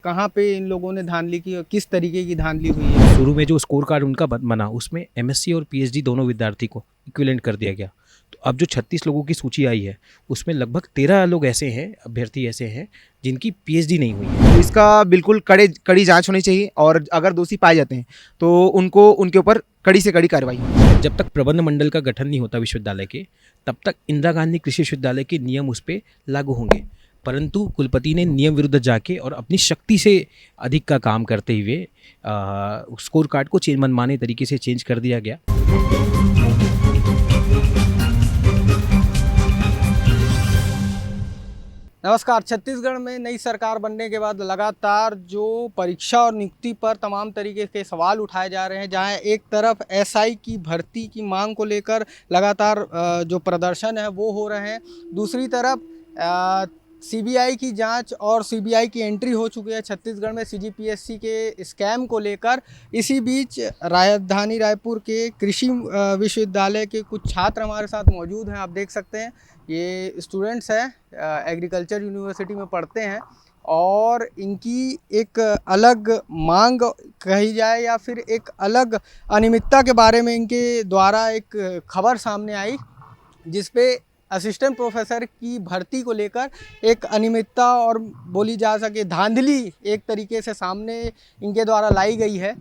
कहाँ पे इन लोगों ने धांधली की और किस तरीके की धांधली हुई है। शुरू में जो स्कोर कार्ड उनका बना उसमें एमएससी और पीएचडी दोनों विद्यार्थी को इक्विवेलेंट कर दिया गया। तो अब जो 36 लोगों की सूची आई है उसमें लगभग 13 लोग ऐसे हैं, अभ्यर्थी ऐसे हैं जिनकी पीएचडी नहीं हुई है। तो इसका बिल्कुल कड़ी जांच होनी चाहिए और अगर दोषी पाए जाते हैं तो उनको उनके ऊपर कड़ी से कड़ी कार्रवाई हो। जब तक प्रबंध मंडल का गठन नहीं होता विश्वविद्यालय के, तब तक इंदिरा गांधी कृषि विश्वविद्यालय के नियम उस पर लागू होंगे। परंतु कुलपति ने नियम विरुद्ध जाके और अपनी शक्ति से अधिक का काम करते हुए स्कोर कार्ड को मनमाने तरीके से चेंज कर दिया गया। नमस्कार। छत्तीसगढ़ में नई सरकार बनने के बाद लगातार जो परीक्षा और नियुक्ति पर तमाम तरीके के सवाल उठाए जा रहे हैं, जहां एक तरफ एसआई की भर्ती की मांग को लेकर लगातार जो प्रदर्शन है वो हो रहे हैं, दूसरी तरफ सीबीआई की जांच और सीबीआई की एंट्री हो चुकी है छत्तीसगढ़ में सीजीपीएससी के स्कैम को लेकर। इसी बीच राजधानी रायपुर के कृषि विश्वविद्यालय के कुछ छात्र हमारे साथ मौजूद हैं। आप देख सकते हैं ये स्टूडेंट्स हैं, एग्रीकल्चर यूनिवर्सिटी में पढ़ते हैं और इनकी एक अलग मांग कही जाए या फिर एक अलग अनियमितता के बारे में इनके द्वारा एक खबर सामने आई, जिसपे असिस्टेंट प्रोफेसर की भर्ती को लेकर एक अनियमितता और बोली जा सके धांधली एक तरीके से सामने इनके द्वारा लाई गई है।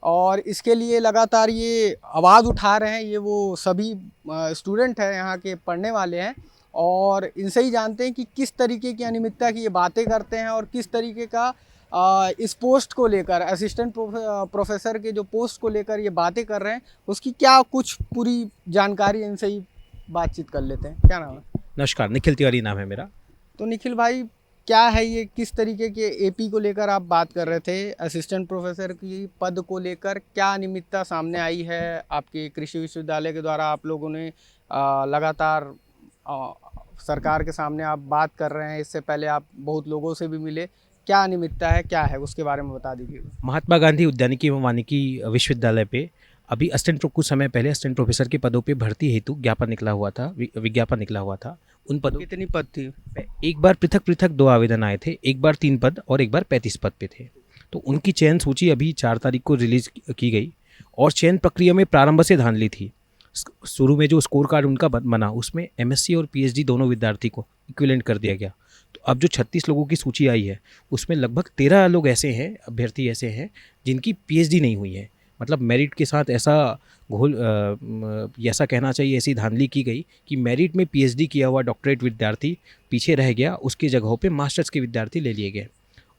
और इसके लिए लगातार ये आवाज़ उठा रहे हैं। ये वो सभी स्टूडेंट हैं, यहाँ के पढ़ने वाले हैं और इनसे ही जानते हैं कि किस तरीके की अनियमितता की ये बातें करते हैं और किस तरीके का इस पोस्ट को लेकर, असिस्टेंट प्रोफेसर के जो पोस्ट को लेकर ये बातें कर रहे हैं, उसकी क्या कुछ पूरी जानकारी इनसे ही बातचीत कर लेते हैं। क्या नाम है? नमस्कार, निखिल तिवारी नाम है मेरा। तो निखिल भाई, क्या है ये, किस तरीके के एपी को लेकर आप बात कर रहे थे? असिस्टेंट प्रोफेसर की पद को लेकर क्या अनियमितता सामने आई है आपके कृषि विश्वविद्यालय के द्वारा? आप लोगों ने लगातार सरकार के सामने आप बात कर रहे हैं, इससे पहले आप बहुत लोगों से भी मिले। क्या अनियमितता है, क्या है, उसके बारे में बता दीजिए। महात्मा गांधी उद्यानिकी एवं वानिकी विश्वविद्यालय पे अभी कुछ समय पहले असिस्टेंट प्रोफेसर के पदों पे भर्ती हेतु विज्ञापन निकला हुआ था। उन पदों कितनी पद थी? एक बार पृथक 2 आवेदन आए थे, एक बार 3 पद और एक बार 35 पद पे थे। तो उनकी चयन सूची अभी 4 तारीख को रिलीज की गई और चयन प्रक्रिया में प्रारंभ से धांधली थी। शुरू में जो स्कोर कार्ड उनका बना उसमें एमएससी और पीएचडी दोनों विद्यार्थी को इक्विवेलेंट कर दिया गया। तो अब जो 36 लोगों की सूची आई है उसमें लगभग 13 लोग ऐसे हैं, अभ्यर्थी ऐसे हैं जिनकी पीएचडी नहीं हुई है। मतलब मेरिट के साथ ऐसा ऐसा कहना चाहिए, ऐसी धांधली की गई कि मेरिट में पीएचडी किया हुआ डॉक्टरेट विद्यार्थी पीछे रह गया, उसकी जगहों पे मास्टर्स के विद्यार्थी ले लिए गए।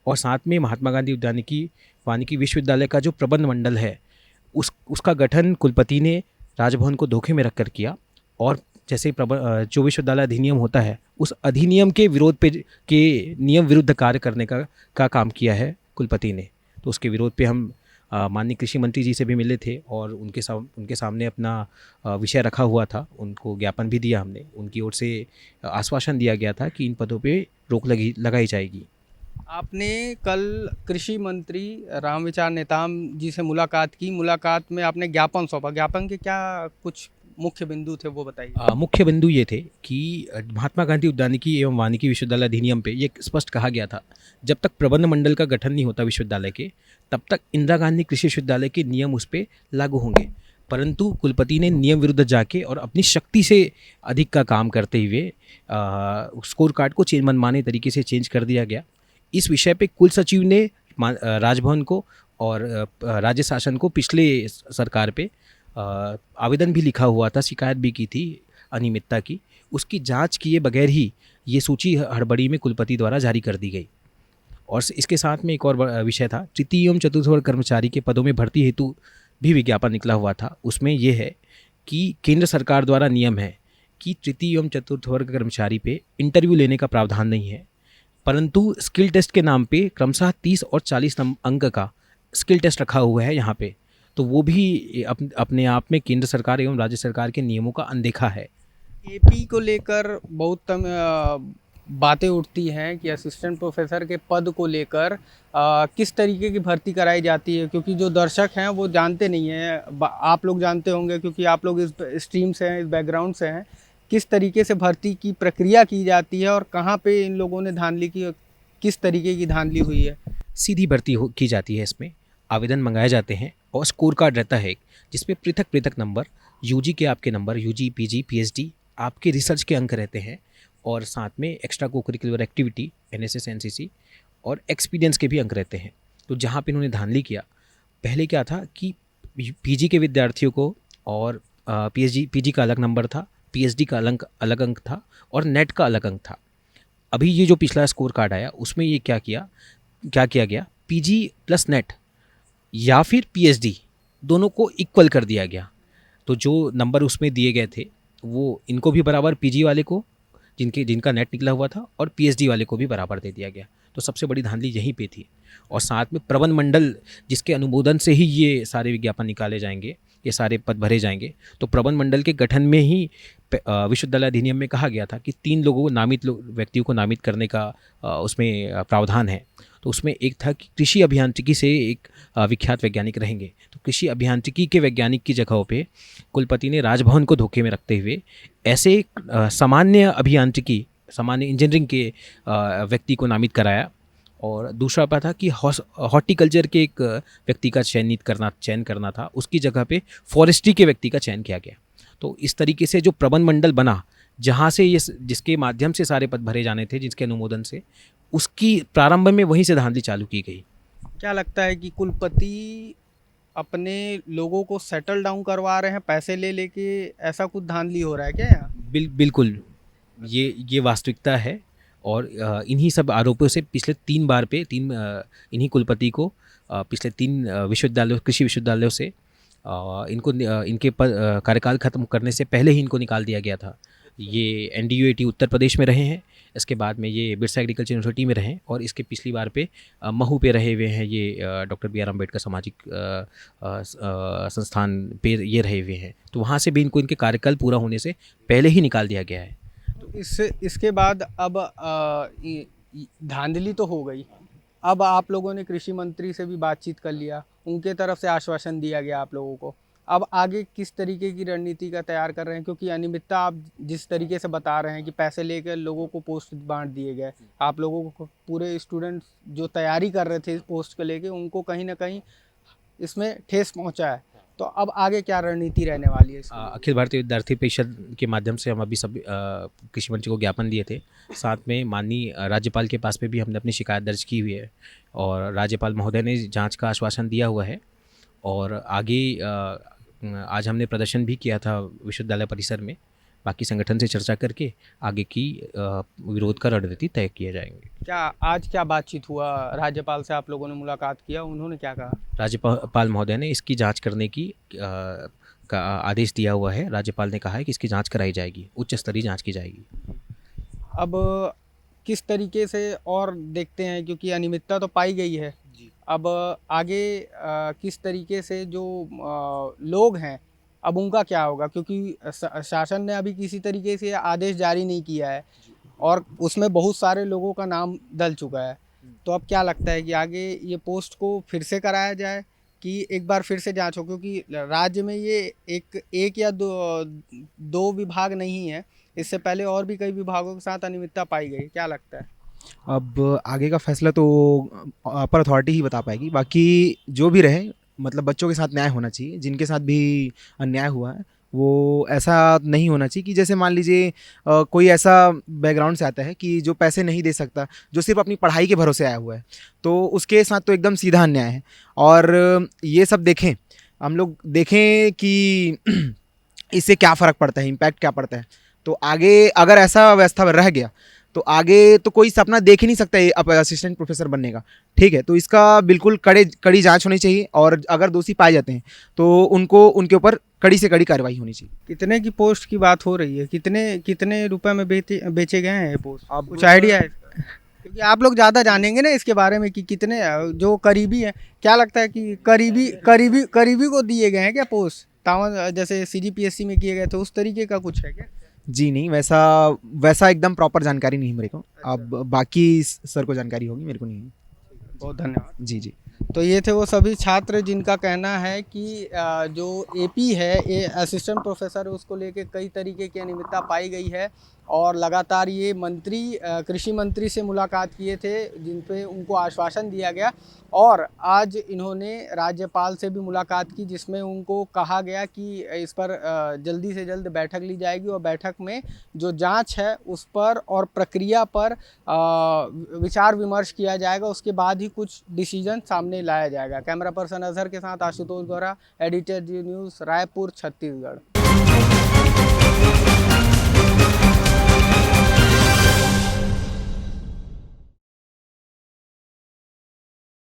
और साथ में महात्मा गांधी उद्यानिकी वानिकी विश्वविद्यालय का जो प्रबंध मंडल है उसका गठन कुलपति ने राजभवन को धोखे में रखकर किया। और जैसे जो विश्वविद्यालय अधिनियम होता है उस अधिनियम के नियम विरुद्ध कार्य करने का काम किया है कुलपति ने। तो उसके विरोध पे हम माननीय कृषि मंत्री जी से भी मिले थे और उनके सामने अपना विषय रखा हुआ था, उनको ज्ञापन भी दिया हमने। उनकी ओर से आश्वासन दिया गया था कि इन पदों पे रोक लगाई जाएगी। आपने कल कृषि मंत्री रामविचार नेताम जी से मुलाकात की। मुलाकात में आपने ज्ञापन सौंपा। ज्ञापन के क्या कुछ मुख्य बिंदु थे वो बताइए। मुख्य बिंदु ये थे कि महात्मा गांधी उद्यानिकी एवं वानिकी विश्वविद्यालय अधिनियम पे ये स्पष्ट कहा गया था, जब तक प्रबंध मंडल का गठन नहीं होता विश्वविद्यालय के, तब तक इंदिरा गांधी कृषि विश्वविद्यालय के नियम उस पर लागू होंगे। परंतु कुलपति ने नियम विरुद्ध जाके और अपनी शक्ति से अधिक का काम करते हुए स्कोर कार्ड को मनमाने तरीके से चेंज कर दिया गया। इस विषय पे कुल सचिव ने राजभवन को और राज्य शासन को पिछले सरकार पे आवेदन भी लिखा हुआ था, शिकायत भी की थी अनियमितता की। उसकी जांच किए बगैर ही ये सूची हड़बड़ी में कुलपति द्वारा जारी कर दी गई। और इसके साथ में एक और विषय था, तृतीय एवं चतुर्थ वर्ग कर्मचारी के पदों में भर्ती हेतु भी विज्ञापन निकला हुआ था। उसमें यह है कि केंद्र सरकार द्वारा नियम है कि तृतीय एवं चतुर्थ वर्ग कर्मचारी पे इंटरव्यू लेने का प्रावधान नहीं है, परंतु स्किल टेस्ट के नाम पे क्रमशः 30 और 40 अंक का स्किल टेस्ट रखा हुआ है यहाँ पे। तो वो भी अपने आप में केंद्र सरकार एवं राज्य सरकार के नियमों का अनदेखा है। एपी को लेकर बहुत बातें उठती हैं कि असिस्टेंट प्रोफेसर के पद को लेकर किस तरीके की भर्ती कराई जाती है, क्योंकि जो दर्शक हैं वो जानते नहीं हैं। आप लोग जानते होंगे क्योंकि आप लोग इस स्ट्रीम से हैं, इस बैकग्राउंड से हैं। किस तरीके से भर्ती की प्रक्रिया की जाती है और कहाँ पे इन लोगों ने धांधली की, किस तरीके की धांधली हुई है? सीधी की जाती है। इसमें आवेदन मंगाए जाते हैं और स्कोर कार्ड रहता है एक, जिसमें पृथक पृथक नंबर, यूजी के आपके नंबर, यूजी, पीजी, पीएचडी, आपके रिसर्च के अंक रहते हैं और साथ में एक्स्ट्रा को करिकुलर एक्टिविटी, एनएसएस, एनसीसी और एक्सपीरियंस के भी अंक रहते हैं। तो जहाँ पे इन्होंने धांधली किया, पहले क्या था कि पीजी के विद्यार्थियों को और पीजी का अलग नंबर था, पीएचडी का अलग अंक था और नेट का अलग अंक था। अभी ये जो पिछला स्कोर कार्ड आया उसमें ये क्या किया गया, पीजी प्लस नेट या फिर पीएचडी दोनों को इक्वल कर दिया गया। तो जो नंबर उसमें दिए गए थे वो इनको भी बराबर, पीजी वाले को जिनका नेट निकला हुआ था, और पीएचडी वाले को भी बराबर दे दिया गया। तो सबसे बड़ी धांधली यहीं पे थी। और साथ में प्रबंध मंडल, जिसके अनुमोदन से ही ये सारे विज्ञापन निकाले जाएंगे, ये सारे पद भरे जाएंगे, तो प्रबंध मंडल के गठन में ही विश्वविद्यालय अधिनियम में कहा गया था कि 3 लोगों को व्यक्तियों को नामित करने का उसमें प्रावधान है। तो उसमें एक था कि कृषि अभियांत्रिकी से एक विख्यात वैज्ञानिक रहेंगे। तो कृषि अभियांत्रिकी के वैज्ञानिक की जगहों पे कुलपति ने राजभवन को धोखे में रखते हुए ऐसे सामान्य अभियांत्रिकी, सामान्य इंजीनियरिंग के व्यक्ति को नामित कराया। और दूसरा पता था कि हॉर्टिकल्चर के एक व्यक्ति का चयन करना था, उसकी जगह पे फॉरेस्ट्री के व्यक्ति का चयन किया गया। तो इस तरीके से जो प्रबंध मंडल बना, जहाँ से ये जिसके माध्यम से सारे पद भरे जाने थे, जिसके अनुमोदन से, उसकी प्रारंभ में वहीं से धांधली चालू की गई। क्या लगता है कि कुलपति अपने लोगों को सेटल डाउन करवा रहे हैं पैसे ले लेके, ऐसा कुछ धांधली हो रहा है क्या यहाँ? बिल्कुल ये वास्तविकता है। और इन्हीं सब आरोपों से पिछले 3 बार पे इन्हीं कुलपति को पिछले 3 विश्वविद्यालयों, कृषि विश्वविद्यालयों से इनके कार्यकाल खत्म करने से पहले ही इनको निकाल दिया गया था। ये एनडीयूएटी उत्तर प्रदेश में रहे हैं, इसके बाद में ये बिरसा एग्रीकल्चर यूनिवर्सिटी में रहे, और इसके पिछली बार पे महू पे रहे हुए हैं, ये डॉक्टर बी आर अम्बेडकर सामाजिक संस्थान पे ये रहे हुए हैं। तो वहाँ से भी इनको इनके कार्यकाल पूरा होने से पहले ही निकाल दिया गया है। इसके बाद अब धांधली तो हो गई, अब आप लोगों ने कृषि मंत्री से भी बातचीत कर लिया, उनके तरफ से आश्वासन दिया गया आप लोगों को। अब आगे किस तरीके की रणनीति का तैयार कर रहे हैं? क्योंकि अनियमितता आप जिस तरीके से बता रहे हैं कि पैसे लेकर लोगों को पोस्ट बांट दिए गए, आप लोगों को, पूरे स्टूडेंट्स जो तैयारी कर रहे थे इस पोस्ट को लेके, उनको कहीं ना कहीं इसमें ठेस पहुंचा है। तो अब आगे क्या रणनीति रहने वाली है? अखिल भारतीय विद्यार्थी परिषद के माध्यम से हम अभी सब कृषि मंत्री को ज्ञापन दिए थे। साथ में माननीय राज्यपाल के पास पे भी हमने अपनी शिकायत दर्ज की हुई है, और राज्यपाल महोदय ने जांच का आश्वासन दिया हुआ है। और आगे आज हमने प्रदर्शन भी किया था विश्वविद्यालय परिसर में, बाकी संगठन से चर्चा करके आगे की विरोध का रणनीति तय किए जाएंगे। क्या आज क्या बातचीत हुआ? राज्यपाल से आप लोगों ने मुलाकात किया, उन्होंने क्या कहा? राज्यपाल महोदय ने इसकी जांच करने की का आदेश दिया हुआ है। राज्यपाल ने कहा है कि इसकी जांच कराई जाएगी, उच्च स्तरीय जांच की जाएगी। अब किस तरीके से और देखते हैं, क्योंकि अनियमितता तो पाई गई है, अब आगे किस तरीके से जो लोग हैं अब उनका क्या होगा? क्योंकि शासन ने अभी किसी तरीके से आदेश जारी नहीं किया है और उसमें बहुत सारे लोगों का नाम डल चुका है। तो अब क्या लगता है कि आगे ये पोस्ट को फिर से कराया जाए कि एक बार फिर से जांच हो? क्योंकि राज्य में ये एक या दो विभाग नहीं है, इससे पहले और भी कई विभागों के साथ अनियमितता पाई गई। क्या लगता है? अब आगे का फैसला तो अपर अथॉरिटी ही बता पाएगी। बाकी जो भी रहे, मतलब बच्चों के साथ न्याय होना चाहिए। जिनके साथ भी अन्याय हुआ है वो ऐसा नहीं होना चाहिए कि जैसे मान लीजिए कोई ऐसा बैकग्राउंड से आता है कि जो पैसे नहीं दे सकता, जो सिर्फ अपनी पढ़ाई के भरोसे आया हुआ है, तो उसके साथ तो एकदम सीधा अन्याय है। और ये सब देखें, हम लोग देखें कि इससे क्या फ़र्क पड़ता है, इम्पैक्ट क्या पड़ता है। तो आगे अगर ऐसा व्यवस्था रह गया तो आगे तो कोई सपना देख ही नहीं सकता है अब असिस्टेंट प्रोफेसर बनने का। ठीक है, तो इसका बिल्कुल कड़ी जांच होनी चाहिए, और अगर दोषी पाए जाते हैं तो उनके ऊपर कड़ी से कड़ी कार्रवाई होनी चाहिए। कितने की पोस्ट की बात हो रही है? कितने रुपए में बेचे गए हैं ये पोस्ट? आप कुछ आइडिया है? क्योंकि आप लोग ज़्यादा जानेंगे ना इसके बारे में कि कितने जो करीबी हैं। क्या लगता है कि करीबी को दिए गए हैं क्या पोस्ट? तावन जैसे CGPSC में किए गए थे, उस तरीके का कुछ है क्या? जी नहीं, वैसा एकदम प्रॉपर जानकारी नहीं है मेरे को। अब बाकी सर को जानकारी होगी, मेरे को नहीं है। बहुत धन्यवाद। जी जी। तो ये थे वो सभी छात्र जिनका कहना है कि जो एपी है, असिस्टेंट प्रोफेसर, उसको लेके कई तरीके की अनियमितता पाई गई है और लगातार ये मंत्री, कृषि मंत्री से मुलाकात किए थे, जिन पे उनको आश्वासन दिया गया और आज इन्होंने राज्यपाल से भी मुलाकात की, जिसमें उनको कहा गया कि इस पर जल्दी से जल्द बैठक ली जाएगी और बैठक में जो जांच है उस पर और प्रक्रिया पर विचार विमर्श किया जाएगा। उसके बाद ही कुछ डिसीजन सामने लाया जाएगा। कैमरा पर्सन अजहर के साथ आशुतोष गौरा, एडिटर जी न्यूज़, रायपुर, छत्तीसगढ़।